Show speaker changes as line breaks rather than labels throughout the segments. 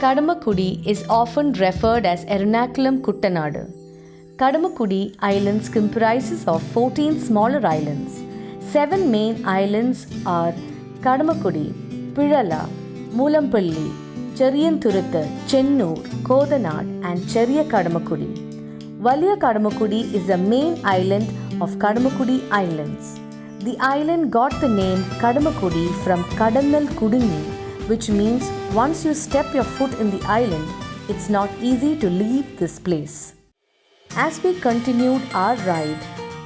Kadamakudi is often referred as Ernakulam Kuttanadu. Kadamakudi Islands comprises of 14 smaller islands. 7 main islands are Kadamakudi, Pirala, Mulampalli, Cheriyanthuruthu, Chennur, Kodanad and Cheriya Kadamakudi. Valiya Kadamakudi is the main island of Kadamakudi Islands. The island got the name Kadamakudi from Kadannal Kudungi, which means once you step your foot in the island, it's not easy to leave this place. As we continued our ride,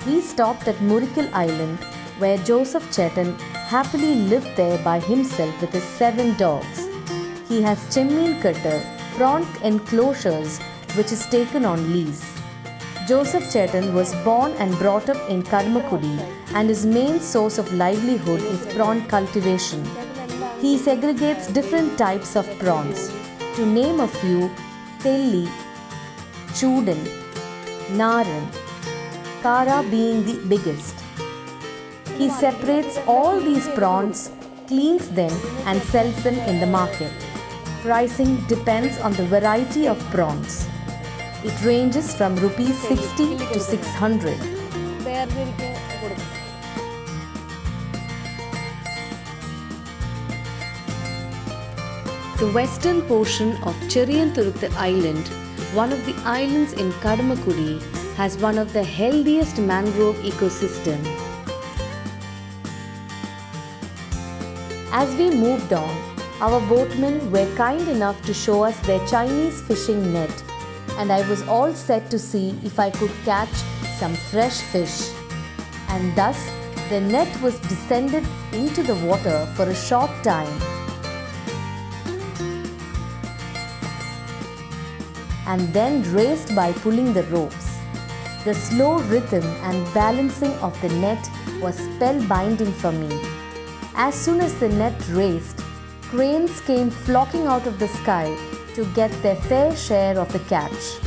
we stopped at Murikal Island, where Joseph Chetan happily lived there by himself with his 7 dogs. He has Chemmeen Cutter, prawn enclosures, which is taken on lease. Joseph Chetan was born and brought up in Kadamakudi, and his main source of livelihood is prawn cultivation. He segregates different types of prawns. To name a few, Telli, Chudan, Naran, Kara being the biggest. He separates all these prawns, cleans them and sells them in the market. Pricing depends on the variety of prawns. It ranges from rupees 60 to 600. The western portion of Cheriyanthuruthu Island, one of the islands in Kadamakudi, has one of the healthiest mangrove ecosystem. As we moved on, our boatmen were kind enough to show us their Chinese fishing net, and I was all set to see if I could catch some fresh fish. And thus, the net was descended into the water for a short time, and then raised by pulling the ropes. The slow rhythm and balancing of the net was spellbinding for me. As soon as the net raised, cranes came flocking out of the sky to get their fair share of the catch.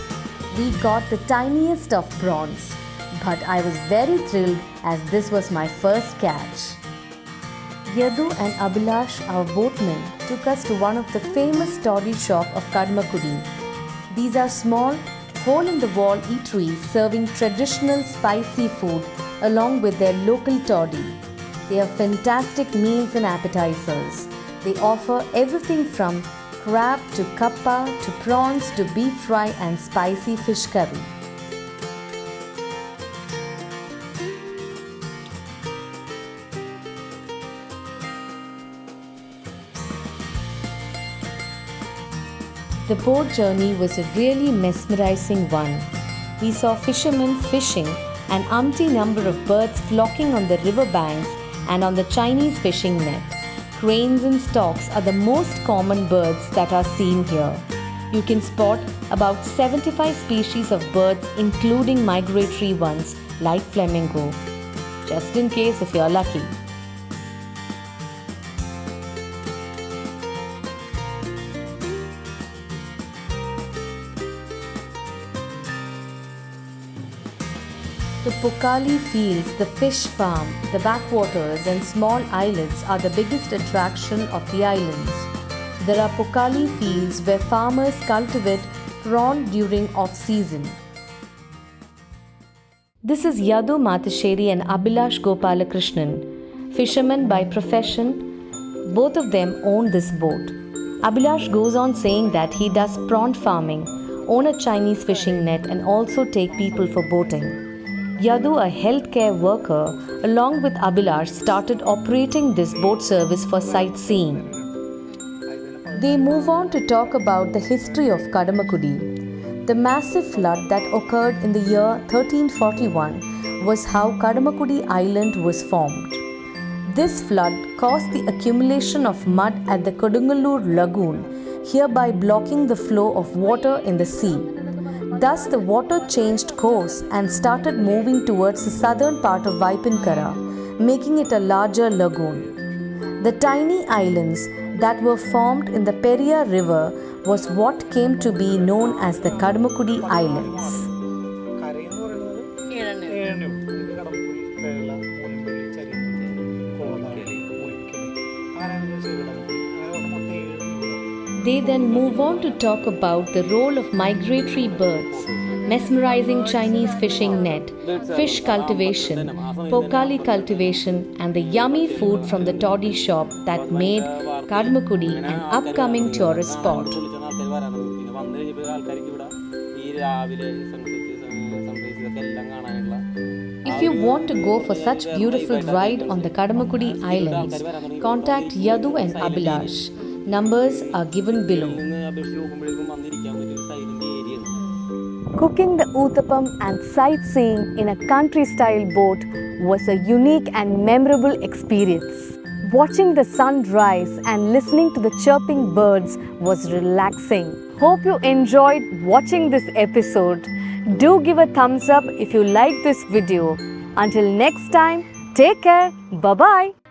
We got the tiniest of prawns, but I was very thrilled as this was my first catch. Yadu and Abhilash, our boatmen, took us to one of the famous toddy shop of Kadamakudi. These are small, hole-in-the-wall eateries serving traditional spicy food along with their local toddy. They are fantastic meals and appetizers. They offer everything from crab to kappa to prawns to beef fry and spicy fish curry. The boat journey was a really mesmerizing one. We saw fishermen fishing, an umpty number of birds flocking on the river banks and on the Chinese fishing net. Cranes and storks are the most common birds that are seen here. You can spot about 75 species of birds, including migratory ones like flamingo, just in case if you're lucky. The Pokali fields, the fish farm, the backwaters and small islets are the biggest attraction of the islands. There are Pokali fields where farmers cultivate prawn during off-season. This is Yadu Mathasheri and Abhilash Gopalakrishnan, fishermen by profession. Both of them own this boat. Abhilash goes on saying that he does prawn farming, own a Chinese fishing net and also take people for boating. Yadu, a healthcare worker, along with Abhilash, started operating this boat service for sightseeing. They move on to talk about the history of Kadamakudi. The massive flood that occurred in the year 1341 was how Kadamakudi Island was formed. This flood caused the accumulation of mud at the Kodungalur Lagoon, hereby blocking the flow of water in the sea. Thus, the water changed course and started moving towards the southern part of Vaipinkara, making it a larger lagoon. The tiny islands that were formed in the Periyar River was what came to be known as the Kadamakudi Islands. They then move on to talk about the role of migratory birds, mesmerizing Chinese fishing net, fish cultivation, pokali cultivation, and the yummy food from the toddy shop that made Kadamukudi an upcoming tourist spot. If you want to go for such beautiful ride on the Kadamukudi Islands, contact Yadu and Abhilash. Numbers are given below. Cooking the uthapam and sightseeing in a country-style boat was a unique and memorable experience. Watching the sun rise and listening to the chirping birds was relaxing. Hope you enjoyed watching this episode. Do give a thumbs up if you like this video. Until next time, take care. Bye-bye.